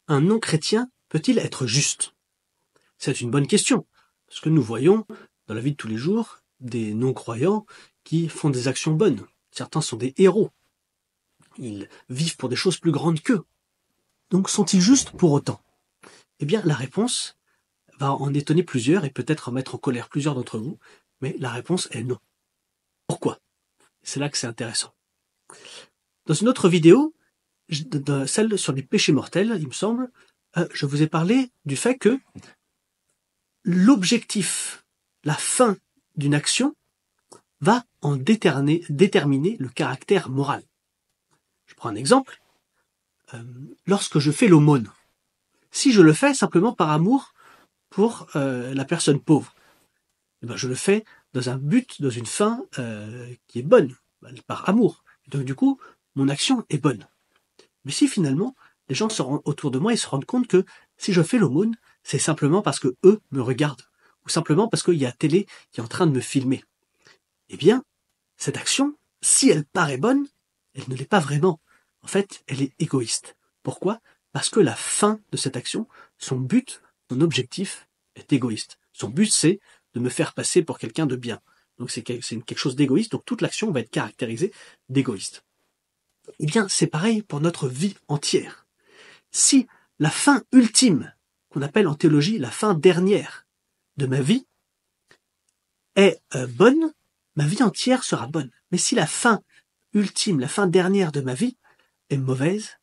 un non-chrétien peut-il être juste? C'est une bonne question, parce que nous voyons dans la vie de tous les jours des non-croyants qui font des actions bonnes. Certains sont des héros. Ils vivent pour des choses plus grandes qu'eux. Donc sont-ils justes pour autant? Eh bien, la réponse va en étonner plusieurs et peut-être en mettre en colère plusieurs d'entre vous, mais la réponse est non. Pourquoi? C'est là que c'est intéressant. Dans une autre vidéo, celle sur les péchés mortels, il me semble, je vous ai parlé du fait que l'objectif, la fin d'une action, va en déterminer le caractère moral. Je prends un exemple. Lorsque je fais l'aumône, si je le fais simplement par amour pour la personne pauvre, eh ben je le fais dans un but, dans une fin qui est bonne, par amour. Donc du coup, mon action est bonne. Mais si finalement, les gens autour de moi ils se rendent compte que si je fais l'aumône, c'est simplement parce que eux me regardent, ou simplement parce qu'il y a télé qui est en train de me filmer, eh bien, cette action, si elle paraît bonne, elle ne l'est pas vraiment. En fait, elle est égoïste. Pourquoi? Parce que la fin de cette action, son but, son objectif est égoïste. Son but, c'est de me faire passer pour quelqu'un de bien. Donc c'est quelque chose d'égoïste, donc toute l'action va être caractérisée d'égoïste. Eh bien, c'est pareil pour notre vie entière. Si la fin ultime, qu'on appelle en théologie la fin dernière de ma vie, est bonne, ma vie entière sera bonne. Mais si la fin ultime, la fin dernière de ma vie est mauvaise,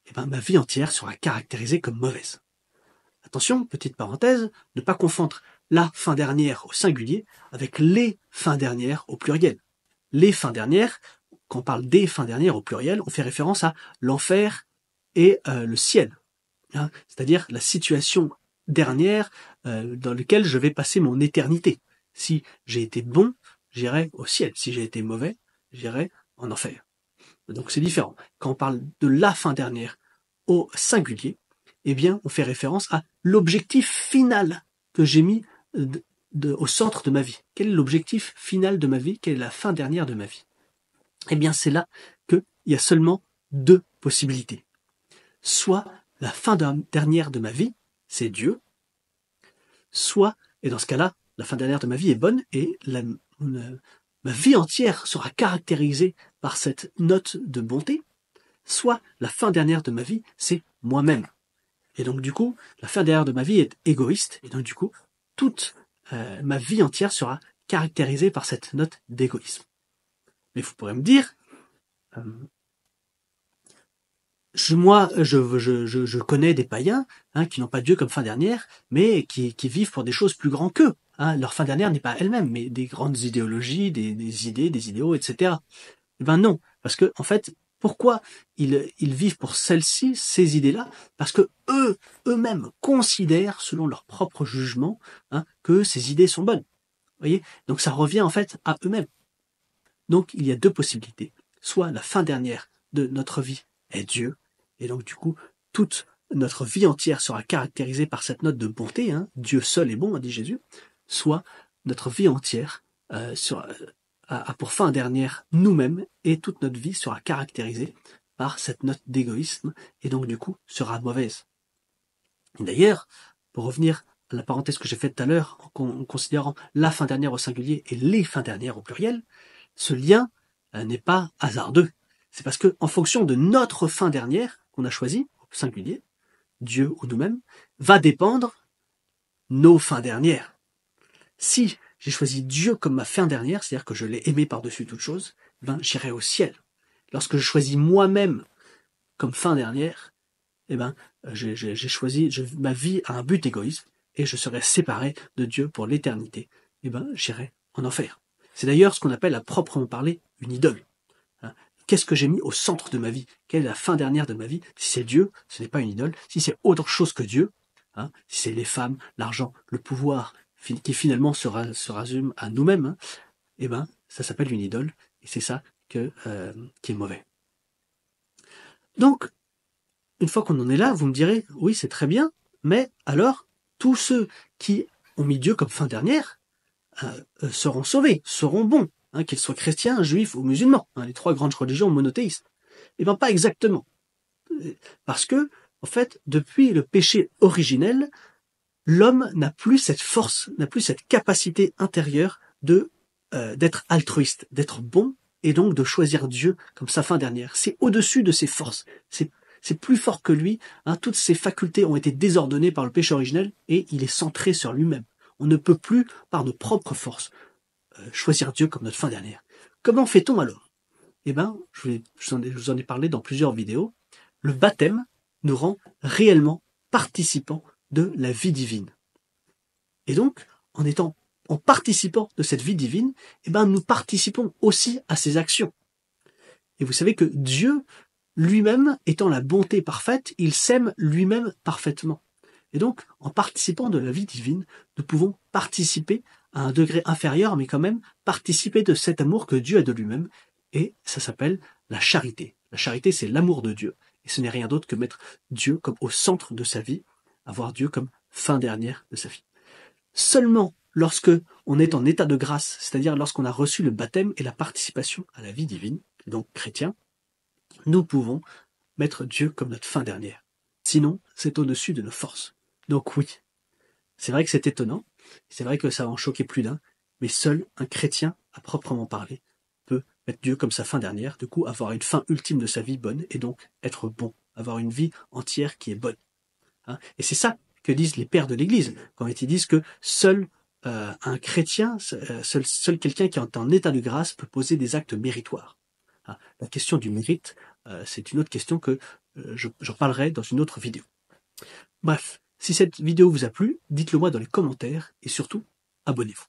eh ben, ma vie entière sera caractérisée comme mauvaise. Attention, petite parenthèse, ne pas confondre la fin dernière au singulier avec les fins dernières au pluriel. Les fins dernières, quand on parle des fins dernières au pluriel, on fait référence à l'enfer et le ciel. Hein, c'est-à-dire la situation dernière dans laquelle je vais passer mon éternité. Si j'ai été bon, j'irai au ciel. Si j'ai été mauvais, j'irai en enfer. Donc c'est différent. Quand on parle de la fin dernière au singulier, eh bien on fait référence à l'objectif final que j'ai mis au centre de ma vie. Quel est l'objectif final de ma vie? Quelle est la fin dernière de ma vie? Eh bien c'est là qu'il y a seulement deux possibilités. Soit la fin dernière de ma vie, c'est Dieu, soit, et dans ce cas-là, la fin dernière de ma vie est bonne et ma vie entière sera caractérisée par cette note de bonté, soit la fin dernière de ma vie, c'est moi-même. Et donc du coup, la fin dernière de ma vie est égoïste, et donc du coup, toute ma vie entière sera caractérisée par cette note d'égoïsme. Mais vous pourrez me dire, je connais des païens qui n'ont pas Dieu comme fin dernière, mais qui vivent pour des choses plus grandes qu'eux. Leur fin dernière n'est pas elle-même, mais des grandes idéologies, des idées, des idéaux, etc. Eh ben non, parce que en fait, pourquoi ils vivent pour celles-ci, ces idées-là? Parce que eux-mêmes considèrent, selon leur propre jugement, que ces idées sont bonnes. Vous voyez? Donc ça revient en fait à eux-mêmes. Donc il y a deux possibilités. Soit la fin dernière de notre vie est Dieu, et donc du coup, toute notre vie entière sera caractérisée par cette note de bonté, Dieu seul est bon, a dit Jésus, soit notre vie entière a pour fin dernière nous-mêmes, et toute notre vie sera caractérisée par cette note d'égoïsme, et donc du coup sera mauvaise. Et d'ailleurs, pour revenir à la parenthèse que j'ai faite tout à l'heure, en considérant la fin dernière au singulier et les fins dernières au pluriel, ce lien n'est pas hasardeux. C'est parce que, en fonction de notre fin dernière qu'on a choisie, au singulier, Dieu ou nous-mêmes, va dépendre nos fins dernières. Si j'ai choisi Dieu comme ma fin dernière, c'est-à-dire que je l'ai aimé par-dessus toute chose, ben j'irai au ciel. Lorsque je choisis moi-même comme fin dernière, eh ben j'ai choisi ma vie à un but égoïste et je serai séparé de Dieu pour l'éternité. Eh ben j'irai en enfer. C'est d'ailleurs ce qu'on appelle à proprement parler une idole. Qu'est-ce que j'ai mis au centre de ma vie? Quelle est la fin dernière de ma vie? Si c'est Dieu, ce n'est pas une idole. Si c'est autre chose que Dieu, si c'est les femmes, l'argent, le pouvoir, qui finalement se résume à nous-mêmes, eh ben, ça s'appelle une idole, et c'est ça qui est mauvais. Donc, une fois qu'on en est là, vous me direz, oui, c'est très bien, mais alors, tous ceux qui ont mis Dieu comme fin dernière seront sauvés, seront bons, qu'ils soient chrétiens, juifs ou musulmans, les trois grandes religions monothéistes. Eh bien, pas exactement. Parce que En fait, depuis le péché originel, l'homme n'a plus cette force, n'a plus cette capacité intérieure d'être altruiste, d'être bon et donc de choisir Dieu comme sa fin dernière. C'est au-dessus de ses forces. C'est plus fort que lui. Hein, toutes ses facultés ont été désordonnées par le péché originel et il est centré sur lui-même. On ne peut plus, par nos propres forces, choisir Dieu comme notre fin dernière. Comment fait-on alors? Eh ben, je vous en ai parlé dans plusieurs vidéos. Le baptême nous rend réellement participants de la vie divine. Et donc, en participant de cette vie divine, eh ben, nous participons aussi à ses actions. Et vous savez que Dieu, lui-même, étant la bonté parfaite, il s'aime lui-même parfaitement. Et donc, en participant de la vie divine, nous pouvons participer à un degré inférieur, mais quand même participer de cet amour que Dieu a de lui-même. Et ça s'appelle la charité. La charité, c'est l'amour de Dieu. Et ce n'est rien d'autre que mettre Dieu comme au centre de sa vie, avoir Dieu comme fin dernière de sa vie. Seulement lorsque on est en état de grâce, c'est-à-dire lorsqu'on a reçu le baptême et la participation à la vie divine, donc chrétien, nous pouvons mettre Dieu comme notre fin dernière. Sinon, c'est au-dessus de nos forces. Donc oui, c'est vrai que c'est étonnant, c'est vrai que ça va en choquer plus d'un, mais seul un chrétien, à proprement parler, peut mettre Dieu comme sa fin dernière, du coup avoir une fin ultime de sa vie bonne, et donc être bon, avoir une vie entière qui est bonne. Hein, et c'est ça que disent les pères de l'Église, quand ils disent que seul un chrétien, seul quelqu'un qui est en état de grâce peut poser des actes méritoires. Hein, la question du mérite, c'est une autre question que j'en parlerai dans une autre vidéo. Bref, si cette vidéo vous a plu, dites-le moi dans les commentaires et surtout, abonnez-vous.